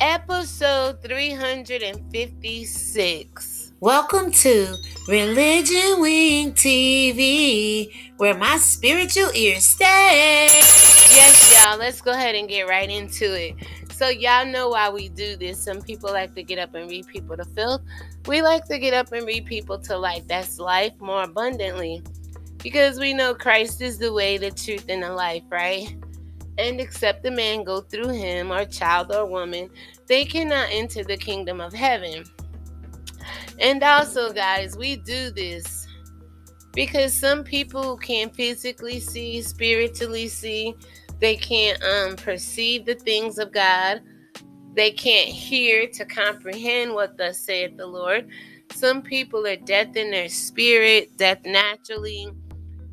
episode 356. Welcome to ReligionWinked TV, where my spiritual ears stay. Yes, y'all, let's go ahead and get right into it. So y'all know why we do this. Some people like to get up and read people to filth. We like to get up and read people to life. That's life more abundantly. Because we know Christ is the way, the truth, and the life, right? And except a man go through him, or child or woman, they cannot enter the kingdom of heaven. And also, guys, we do this because some people can't physically see, spiritually see. They can't perceive the things of God. They can't hear to comprehend what thus saith the Lord. Some people are death in their spirit, death naturally.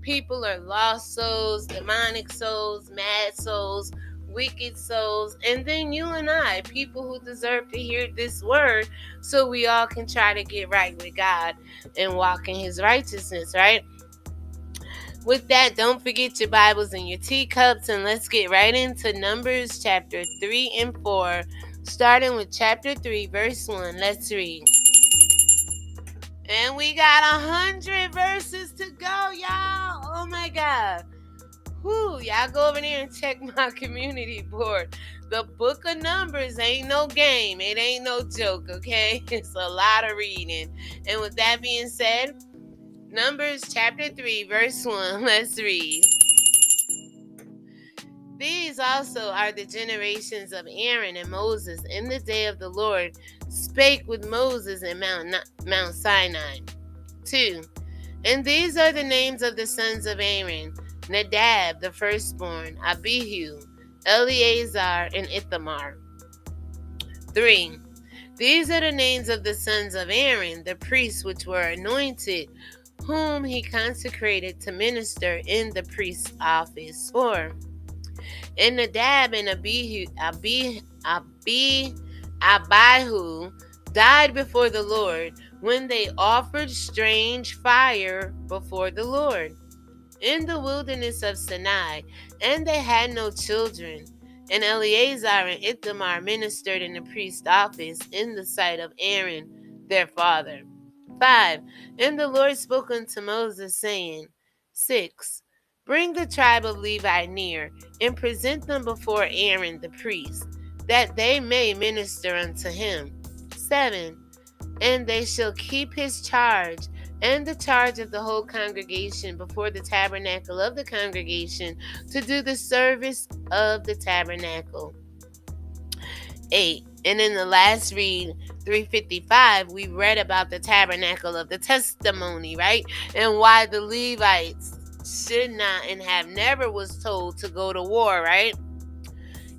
People are lost souls, demonic souls, mad souls, wicked souls, and then you and I, people who deserve to hear this word so we all can try to get right with God and walk in his righteousness, right? With that, don't forget your Bibles and your teacups, and let's get right into Numbers chapter 3 and 4, starting with chapter 3, verse 1. Let's read. And we got 100 verses to go, y'all. Oh my God. Whew, y'all go over there and check my community board. The book of Numbers ain't no game. It ain't no joke, okay? It's a lot of reading. And with that being said, Numbers chapter 3, verse 1. Let's read. These also are the generations of Aaron and Moses in the day of the Lord spake with Moses in Mount Sinai. 2. And these are the names of the sons of Aaron: Nadab, the firstborn, Abihu, Eleazar, and Ithamar. 3. These are the names of the sons of Aaron, the priests which were anointed, whom he consecrated to minister in the priest's office. 4. And Nadab and Abihu died before the Lord when they offered strange fire before the Lord in the wilderness of Sinai, and they had no children. And Eleazar and Ithamar ministered in the priest's office in the sight of Aaron, their father. 5. And the Lord spoke unto Moses, saying, 6. Bring the tribe of Levi near, and present them before Aaron the priest, that they may minister unto him. 7. And they shall keep his charge, and the charge of the whole congregation before the tabernacle of the congregation, to do the service of the tabernacle. 8. And in the last read, 355, we read about the tabernacle of the testimony, right? And why the Levites should not and have never was told to go to war, right?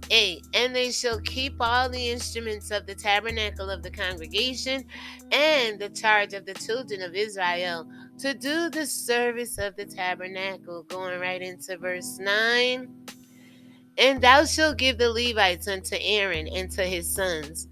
8. And they shall keep all the instruments of the tabernacle of the congregation and the charge of the children of Israel to do the service of the tabernacle. Going right into verse 9. And thou shalt give the Levites unto Aaron and to his sons.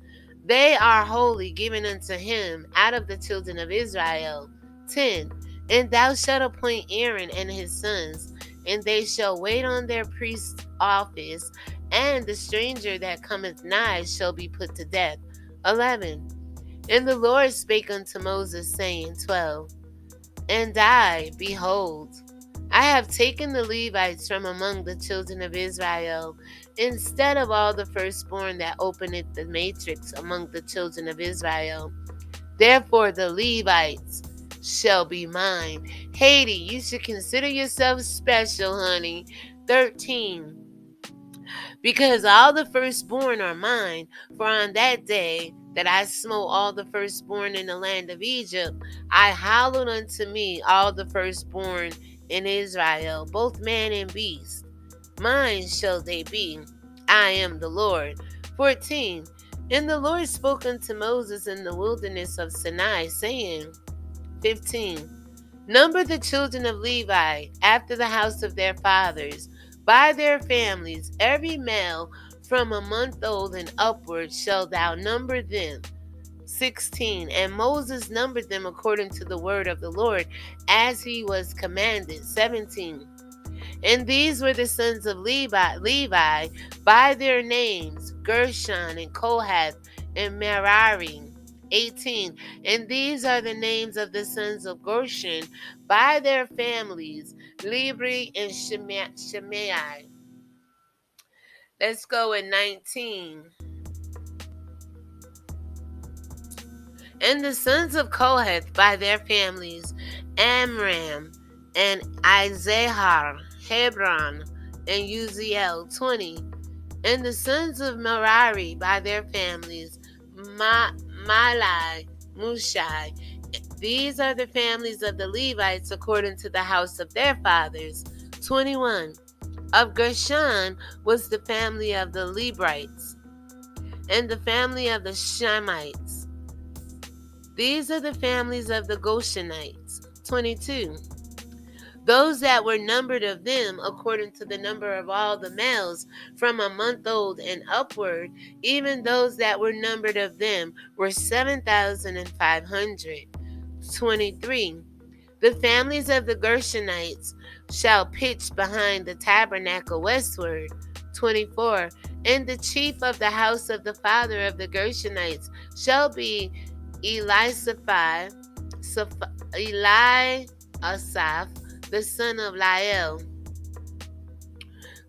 They are holy, given unto him out of the children of Israel. 10. And thou shalt appoint Aaron and his sons, and they shall wait on their priest's office, and the stranger that cometh nigh shall be put to death. 11. And the Lord spake unto Moses, saying, 12. And I, behold, I have taken the Levites from among the children of Israel, instead of all the firstborn that openeth the matrix among the children of Israel. Therefore the Levites shall be mine. Haiti, you should consider yourself special, honey. 13. Because all the firstborn are mine, for on that day that I smote all the firstborn in the land of Egypt, I hallowed unto me all the firstborn in Israel, both man and beast. Mine shall they be. I am the Lord. 14. And the Lord spoke unto Moses in the wilderness of Sinai, saying, 15. Number the children of Levi after the house of their fathers, by their families, every male from a month old and upward shalt thou number them. 16. And Moses numbered them according to the word of the Lord, as he was commanded. 17. And these were the sons of Levi by their names, Gershon and Kohath and Merari. 18. And these are the names of the sons of Gershon by their families, Libri and Shimei. Let's go at 19. And the sons of Kohath by their families, Amram and Izahar, Hebron and Uziel. 20. And the sons of Merari by their families, Malai, Mushai. These are the families of the Levites according to the house of their fathers. 21. Of Gershon was the family of the Levites, and the family of the Shemites. These are the families of the Goshenites. 22. Those that were numbered of them, according to the number of all the males, from a month old and upward, even those that were numbered of them, were 7,500. 23. The families of the Gershonites shall pitch behind the tabernacle westward. 24. And the chief of the house of the father of the Gershonites shall be Eliasaph, the son of Lael.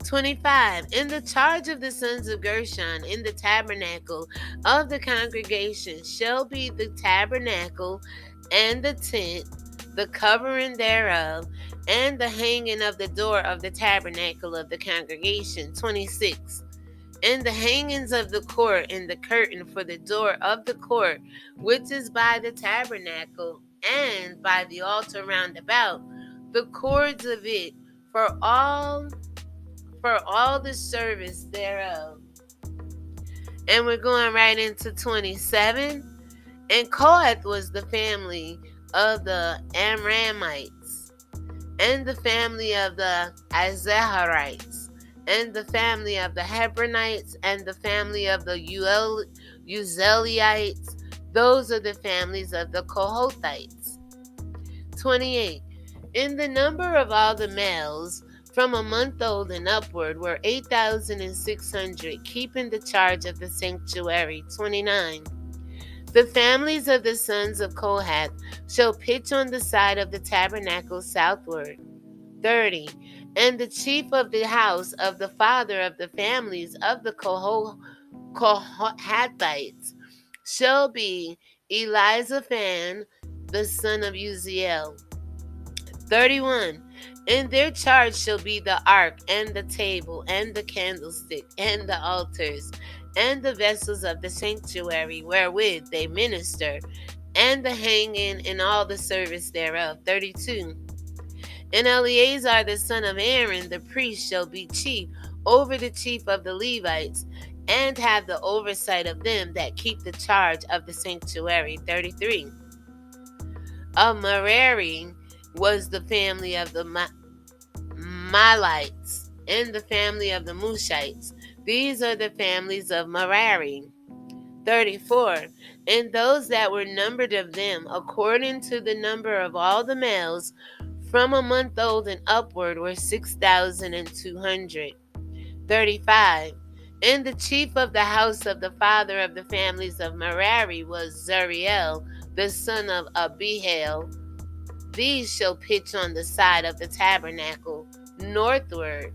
25. In the charge of the sons of Gershon in the tabernacle of the congregation shall be the tabernacle and the tent, the covering thereof, and the hanging of the door of the tabernacle of the congregation. 26. And the hangings of the court and the curtain for the door of the court, which is by the tabernacle and by the altar round about, the cords of it for all the service thereof. And we're going right into 27. And Kohath was the family of the Amramites, and the family of the Izaharites, and the family of the Hebronites, and the family of the Uzeliites. Those are the families of the Kohathites. 28. In the number of all the males from a month old and upward were 8,600, keeping the charge of the sanctuary. 29. The families of the sons of Kohath shall pitch on the side of the tabernacle southward. 30. And the chief of the house of the father of the families of the Kohathites shall be Elizaphan, the son of Uziel. 31. In their charge shall be the ark, and the table, and the candlestick, and the altars, and the vessels of the sanctuary wherewith they minister, and the hanging and all the service thereof. 32. And Eleazar the son of Aaron the priest shall be chief over the chief of the Levites, and have the oversight of them that keep the charge of the sanctuary. 33. Of Merari was the family of the Malites, and the family of the Mushites. These are the families of Merari. 34. And those that were numbered of them, according to the number of all the males, from a month old and upward, were 6,200. 35. And the chief of the house of the father of the families of Merari was Zuriel, the son of Abihail. These shall pitch on the side of the tabernacle northward.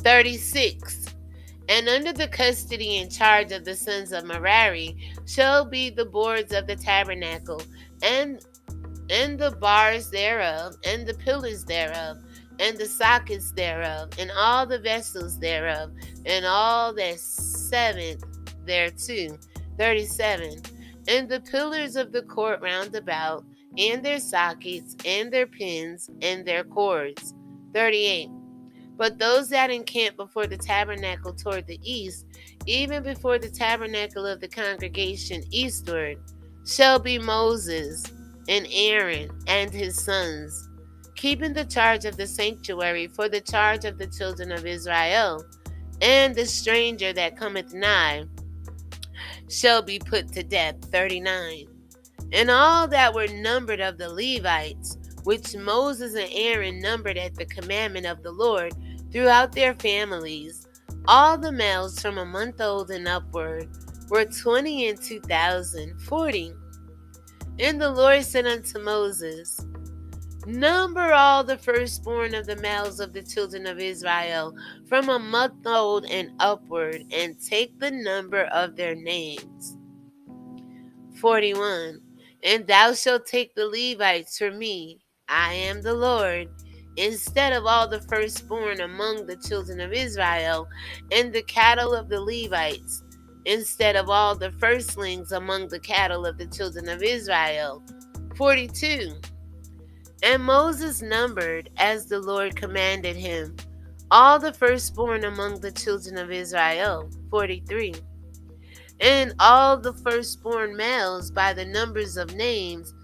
36. And under the custody and charge of the sons of Merari shall be the boards of the tabernacle, and the bars thereof, and the pillars thereof, and the sockets thereof, and all the vessels thereof, and all that serveth thereto. 37. And the pillars of the court round about, and their sockets, and their pins, and their cords. 38. But those that encamp before the tabernacle toward the east, even before the tabernacle of the congregation eastward, shall be Moses and Aaron and his sons, keeping the charge of the sanctuary for the charge of the children of Israel. And the stranger that cometh nigh shall be put to death. 39. And all that were numbered of the Levites, which Moses and Aaron numbered at the commandment of the Lord, throughout their families. All the males from a month old and upward were 20 and 2,040. And the Lord said unto Moses, Number all the firstborn of the males of the children of Israel from a month old and upward, and take the number of their names. 41. And thou shalt take the Levites for me, I am the Lord, instead of all the firstborn among the children of Israel, and the cattle of the Levites, instead of all the firstlings among the cattle of the children of Israel. 42. And Moses numbered, as the Lord commanded him, all the firstborn among the children of Israel. 43. And all the firstborn males by the number of names,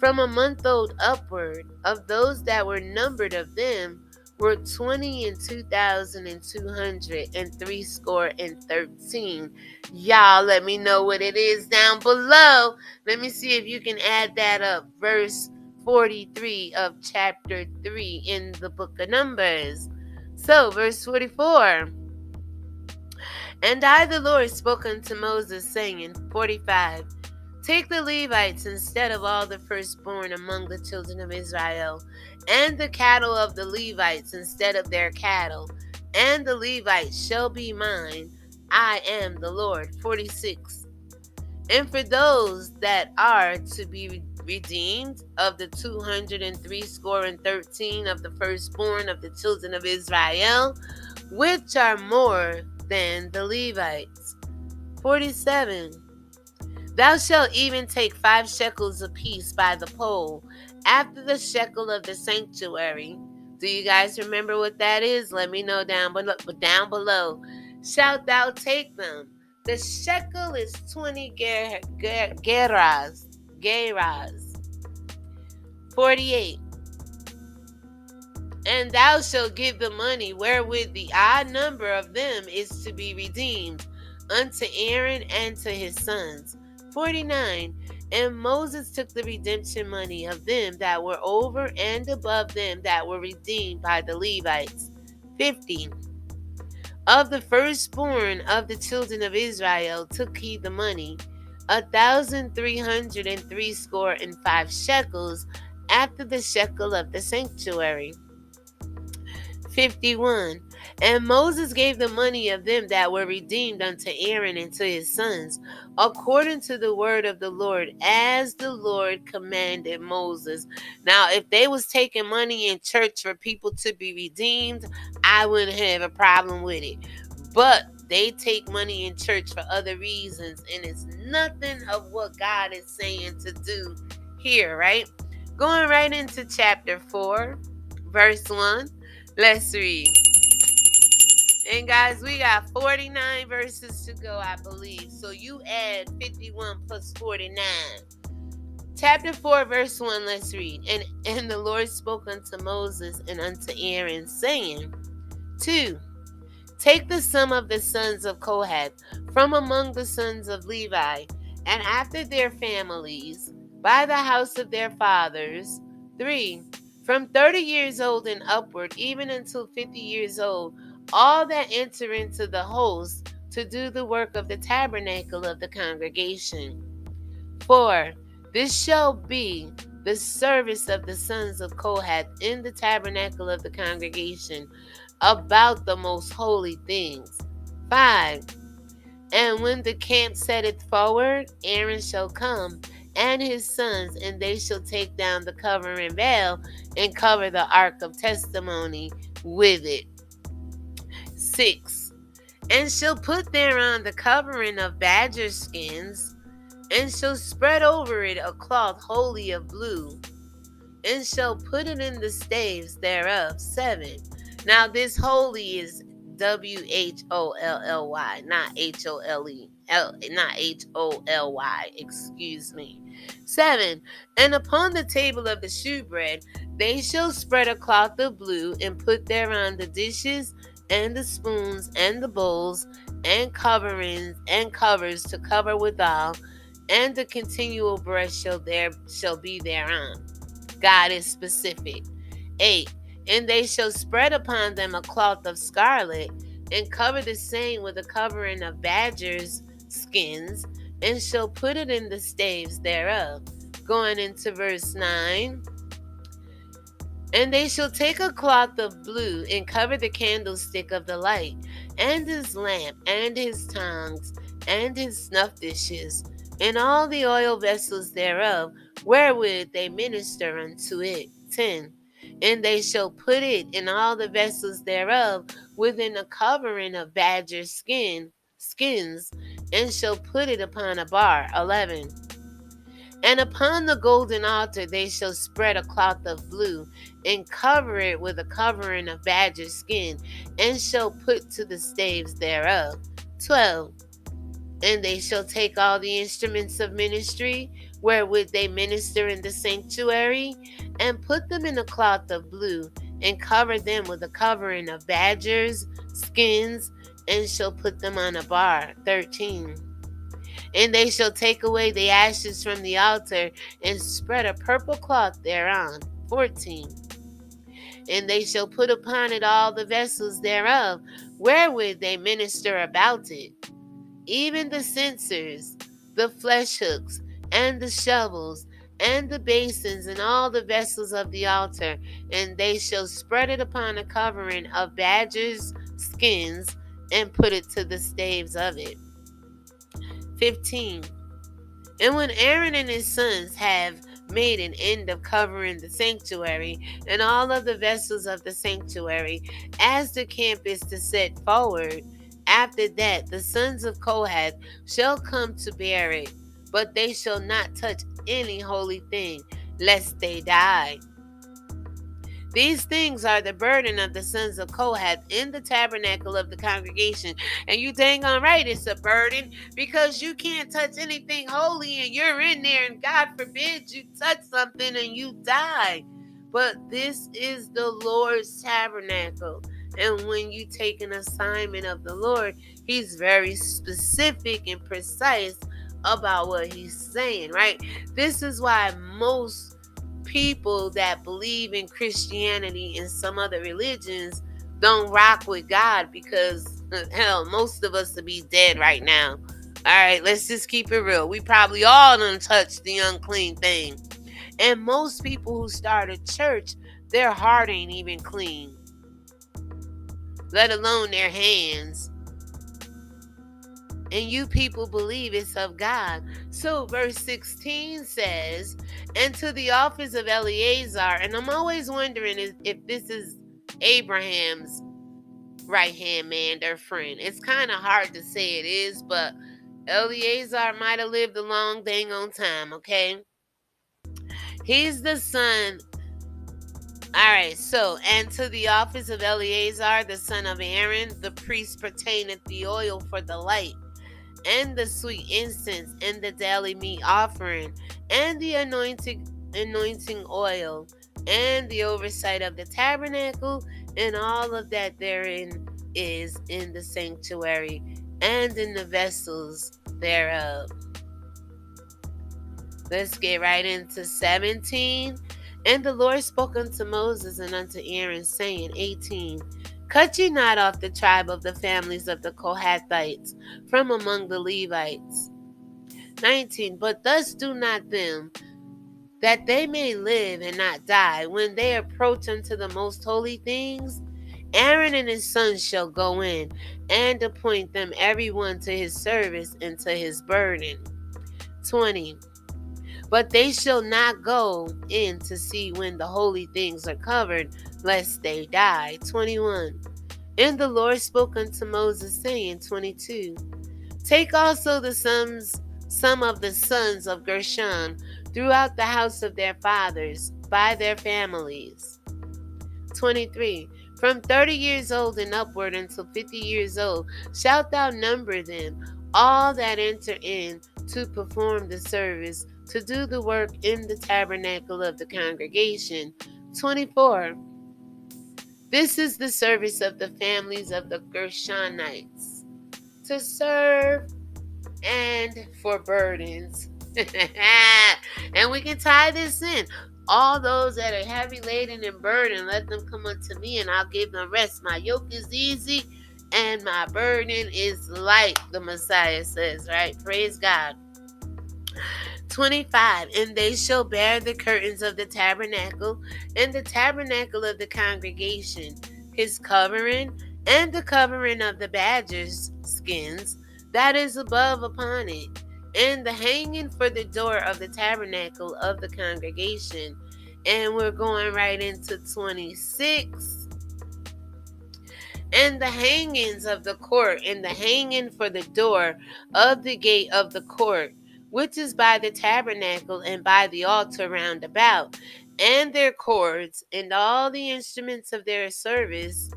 from a month old upward, of those that were numbered of them, were 20 and 2,203 score and 13. Y'all let me know what it is down below. Let me see if you can add that up. Verse 43 of chapter 3 in the book of Numbers. So, verse 44. And I, the Lord, spoke unto Moses, saying, 45. Take the Levites instead of all the firstborn among the children of Israel, and the cattle of the Levites instead of their cattle, and the Levites shall be mine. I am the Lord. 46. And for those that are to be redeemed of the 203 score and 13 of the firstborn of the children of Israel, which are more than the Levites. 47. Thou shalt even take 5 shekels apiece by the pole, after the shekel of the sanctuary. Do you guys remember what that is? Let me know down below. Shalt thou take them. The shekel is 20 gerahs. 48. And thou shalt give the money wherewith the odd number of them is to be redeemed unto Aaron and to his sons. 49. And Moses took the redemption money of them that were over and above them that were redeemed by the Levites. 50. Of the firstborn of the children of Israel took he the money, 1,303 score and 5 shekels, after the shekel of the sanctuary. 51. And Moses gave the money of them that were redeemed unto Aaron and to his sons, according to the word of the Lord, as the Lord commanded Moses. Now, if they was taking money in church for people to be redeemed, I wouldn't have a problem with it. But they take money in church for other reasons, and it's nothing of what God is saying to do here, right? Going right into chapter 4, verse 1. Let's read. And guys, we got 49 verses to go, I believe. So you add 51 plus 49. Chapter 4, verse 1, let's read. And the Lord spoke unto Moses and unto Aaron, saying, 2. Take the sum of the sons of Kohath from among the sons of Levi, and after their families, by the house of their fathers. 3. From 30 years old and upward, even until 50 years old, all that enter into the host to do the work of the tabernacle of the congregation. 4. This shall be the service of the sons of Kohath in the tabernacle of the congregation, about the most holy things. 5. And when the camp setteth forward, Aaron shall come, and his sons, and they shall take down the covering veil, and cover the ark of testimony with it. 6. And shall put thereon the covering of badger skins, and shall spread over it a cloth wholly of blue, and shall put it in the staves thereof. 7. Now this holy is WHOLLY, not HOLE, not HOLY, excuse me. 7. And upon the table of the shewbread they shall spread a cloth of blue, and put thereon the dishes and the spoons and the bowls and coverings and covers to cover withal, and the continual bread shall be thereon. God is specific. 8. And they shall spread upon them a cloth of scarlet, and cover the same with a covering of badgers' skins, and shall put it in the staves thereof. Going into verse 9. And they shall take a cloth of blue, and cover the candlestick of the light, and his lamp, and his tongs, and his snuff dishes, and all the oil vessels thereof, wherewith they minister unto it. 10. And they shall put it in all the vessels thereof within a covering of badger skins, and shall put it upon a bar. 11. And upon the golden altar they shall spread a cloth of blue, and cover it with a covering of badger skin, and shall put to the staves thereof. 12. And they shall take all the instruments of ministry, wherewith they minister in the sanctuary, and put them in a cloth of blue, and cover them with a covering of badgers' skins, and shall put them on a bar. 13. And they shall take away the ashes from the altar, and spread a purple cloth thereon. 14. And they shall put upon it all the vessels thereof, wherewith they minister about it, even the censers, the flesh hooks, and the shovels, and the basins, and all the vessels of the altar. And they shall spread it upon a covering of badgers' skins, and put it to the staves of it. 15. And when Aaron and his sons have made an end of covering the sanctuary and all of the vessels of the sanctuary, as the camp is to set forward, after that the sons of Kohath shall come to bear it, but they shall not touch any holy thing, lest they die. These things are the burden of the sons of Kohath in the tabernacle of the congregation. And you dang on right it's a burden, because you can't touch anything holy and you're in there, and God forbid you touch something and you die. But this is the Lord's tabernacle. And when you take an assignment of the Lord, he's very specific and precise about what he's saying, right? This is why most people that believe in Christianity and some other religions don't rock with God, because hell, most of us would be dead right now. Alright, let's just keep it real. We probably all done touched the unclean thing. And most people who start a church, their heart ain't even clean, let alone their hands. And you people believe it's of God. So verse 16 says, and to the office of Eleazar, and I'm always wondering if this is Abraham's right-hand man, their friend. It's kind of hard to say it is, but Eleazar might have lived a long dang on time, okay? He's the son. Alright, so, and to the office of Eleazar, the son of Aaron, the priest pertaineth the oil for the light, and the sweet incense, and the daily meat offering, and the anointing oil, and the oversight of the tabernacle, and all of that therein is in the sanctuary, and in the vessels thereof. Let's get right into 17. And the Lord spoke unto Moses and unto Aaron, saying, 18. Cut ye not off the tribe of the families of the Kohathites from among the Levites. 19. But thus do not them, that they may live and not die, when they approach unto the most holy things. Aaron and his sons shall go in, and appoint them every one to his service and to his burden. 20. But they shall not go in to see when the holy things are covered, lest they die. 21. And the Lord spoke unto Moses, saying, 22. Take also some of the sons of Gershon throughout the house of their fathers, by their families. 23. From 30 years old and upward until 50 years old shalt thou number them, all that enter in to perform the service, to do the work in the tabernacle of the congregation. 24. This is the service of the families of the Gershonites, to serve and for burdens. And we can tie this in. All those that are heavy laden and burdened, let them come unto me, and I'll give them rest. My yoke is easy, and my burden is light, the Messiah says, right? Praise God. 25, and they shall bear the curtains of the tabernacle, and the tabernacle of the congregation, his covering, and the covering of the badgers' skins, that is above upon it, and the hanging for the door of the tabernacle of the congregation. And we're going right into 26. And the hangings of the court, and the hanging for the door of the gate of the court, which is by the tabernacle and by the altar round about, and their cords, and all the instruments of their service,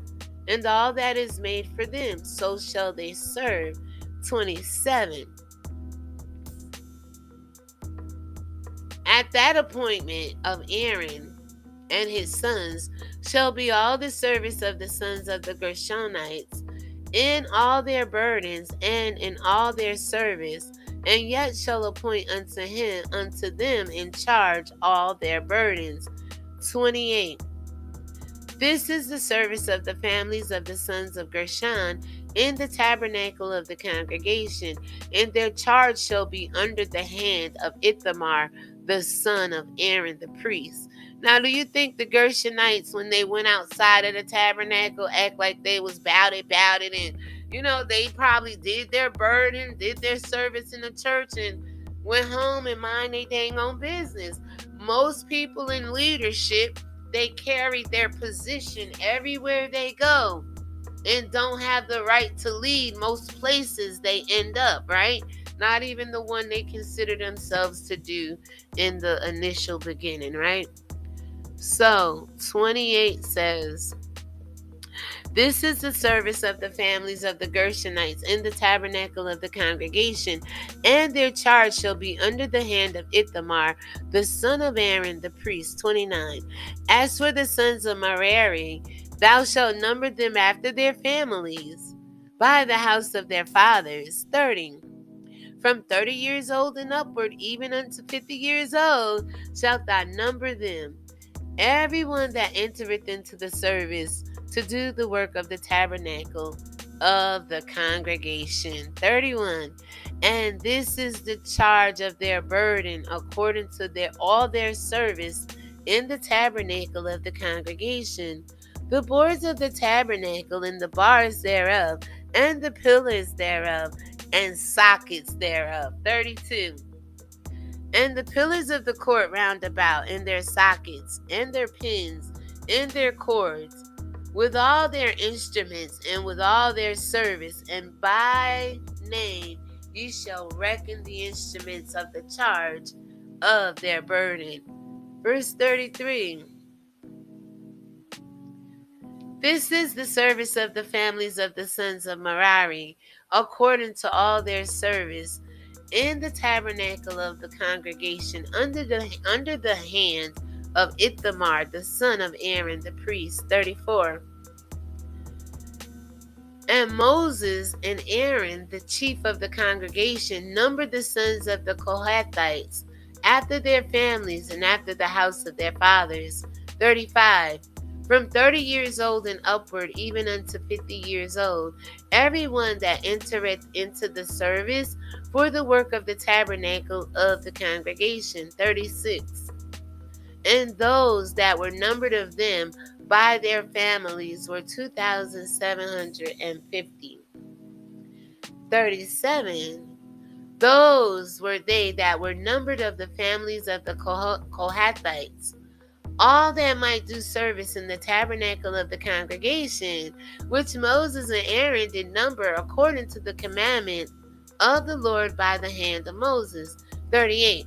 and all that is made for them, so shall they serve. 27. At that appointment of Aaron and his sons shall be all the service of the sons of the Gershonites, in all their burdens and in all their service, and yet shall appoint unto them in charge all their burdens. 28. This is the service of the families of the sons of Gershon in the tabernacle of the congregation, and their charge shall be under the hand of Ithamar, the son of Aaron the priest. Now, do you think the Gershonites, when they went outside of the tabernacle, act like they was about it, and, they probably did their burden, did their service in the church, and went home and mind their dang on business? Most people in leadership, they carry their position everywhere they go and don't have the right to lead most places they end up, right? Not even the one they consider themselves to do in the initial beginning, right? So 28 says, this is the service of the families of the Gershonites in the tabernacle of the congregation, and their charge shall be under the hand of Ithamar, the son of Aaron the priest. 29. As for the sons of Merari, thou shalt number them after their families, by the house of their fathers. 30. From 30 years old and upward, even unto 50 years old, shalt thou number them. Everyone that entereth into the service to do the work of the tabernacle of the congregation. 31. And this is the charge of their burden according to all their service in the tabernacle of the congregation. The boards of the tabernacle and the bars thereof, and the pillars thereof, and sockets thereof. 32. And the pillars of the court round about, and their sockets, and their pins, and their cords, with all their instruments, and with all their service, and by name ye shall reckon the instruments of the charge of their burden. Verse 33. This is the service of the families of the sons of Merari, according to all their service, in the tabernacle of the congregation, under the hand of Ithamar, the son of Aaron the priest. 34. And Moses and Aaron, the chief of the congregation, numbered the sons of the Kohathites, after their families and after the house of their fathers. 35. From 30 years old and upward, even unto 50 years old, everyone that entereth into the service for the work of the tabernacle of the congregation. 36. And those that were numbered of them by their families were 2,750. 37. Those were they that were numbered of the families of the Kohathites, all that might do service in the tabernacle of the congregation, which Moses and Aaron did number according to the commandment of the Lord by the hand of Moses. 38.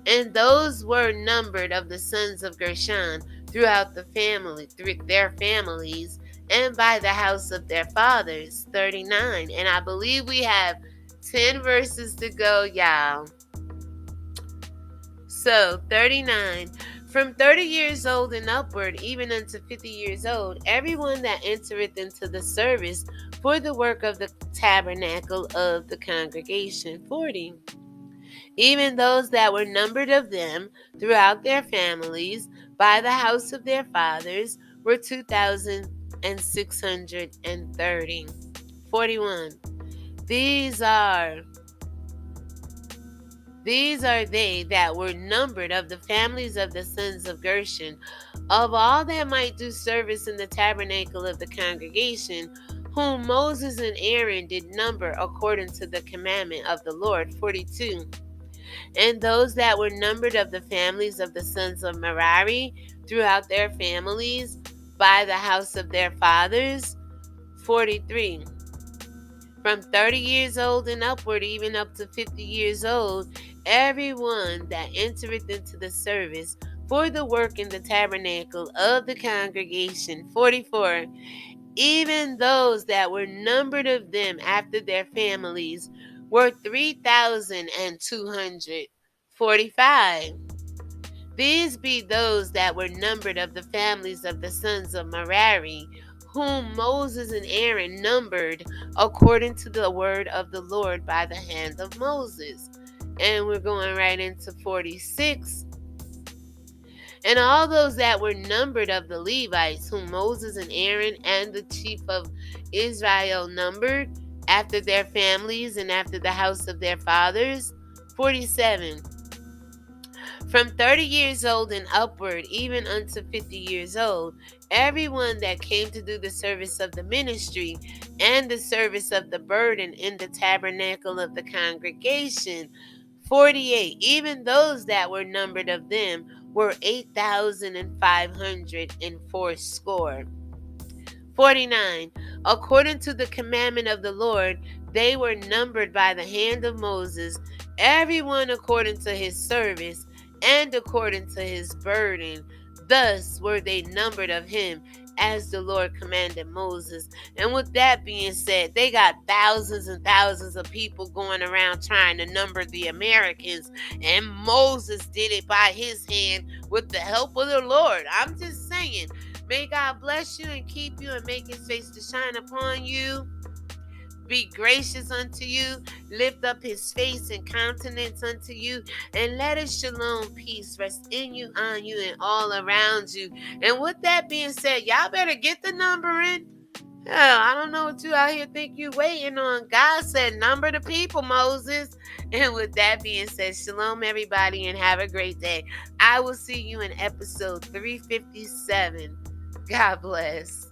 And those were numbered of the sons of Gershon throughout their families, and by the house of their fathers. 39. And I believe we have 10 verses to go, y'all. So 39. From 30 years old and upward, even unto 50 years old, everyone that entereth into the service for the work of the tabernacle of the congregation. 40. Even those that were numbered of them throughout their families by the house of their fathers were 2,630. 41. These are they that were numbered of the families of the sons of Gershon, of all that might do service in the tabernacle of the congregation, whom Moses and Aaron did number according to the commandment of the Lord. 42. And those that were numbered of the families of the sons of Merari throughout their families by the house of their fathers. 43. From 30 years old and upward, even up to 50 years old, everyone that entereth into the service for the work in the tabernacle of the congregation. 44. Even those that were numbered of them after their families were 3,245. These be those that were numbered of the families of the sons of Merari, whom Moses and Aaron numbered according to the word of the Lord by the hand of Moses. And we're going right into 46. And all those that were numbered of the Levites, whom Moses and Aaron and the chief of Israel numbered, after their families and after the house of their fathers. 47. From 30 years old and upward, even unto 50 years old, everyone that came to do the service of the ministry and the service of the burden in the tabernacle of the congregation. 48. Even those that were numbered of them were 8,540. 49. According to the commandment of the Lord, they were numbered by the hand of Moses, everyone according to his service and according to his burden. Thus were they numbered of him, as the Lord commanded Moses. And with that being said, they got thousands and thousands of people going around trying to number the Americans, and Moses did it by his hand with the help of the Lord. I'm just saying, may God bless you and keep you and make his face to shine upon you. Be gracious unto you, lift up his face and countenance unto you, and let his shalom peace rest in you, on you, and all around you. And with that being said, y'all better get the numbering. Hell, I don't know what you out here think you waiting on. God said, number the people, Moses. And with that being said, shalom, everybody, and have a great day. I will see you in episode 357. God bless.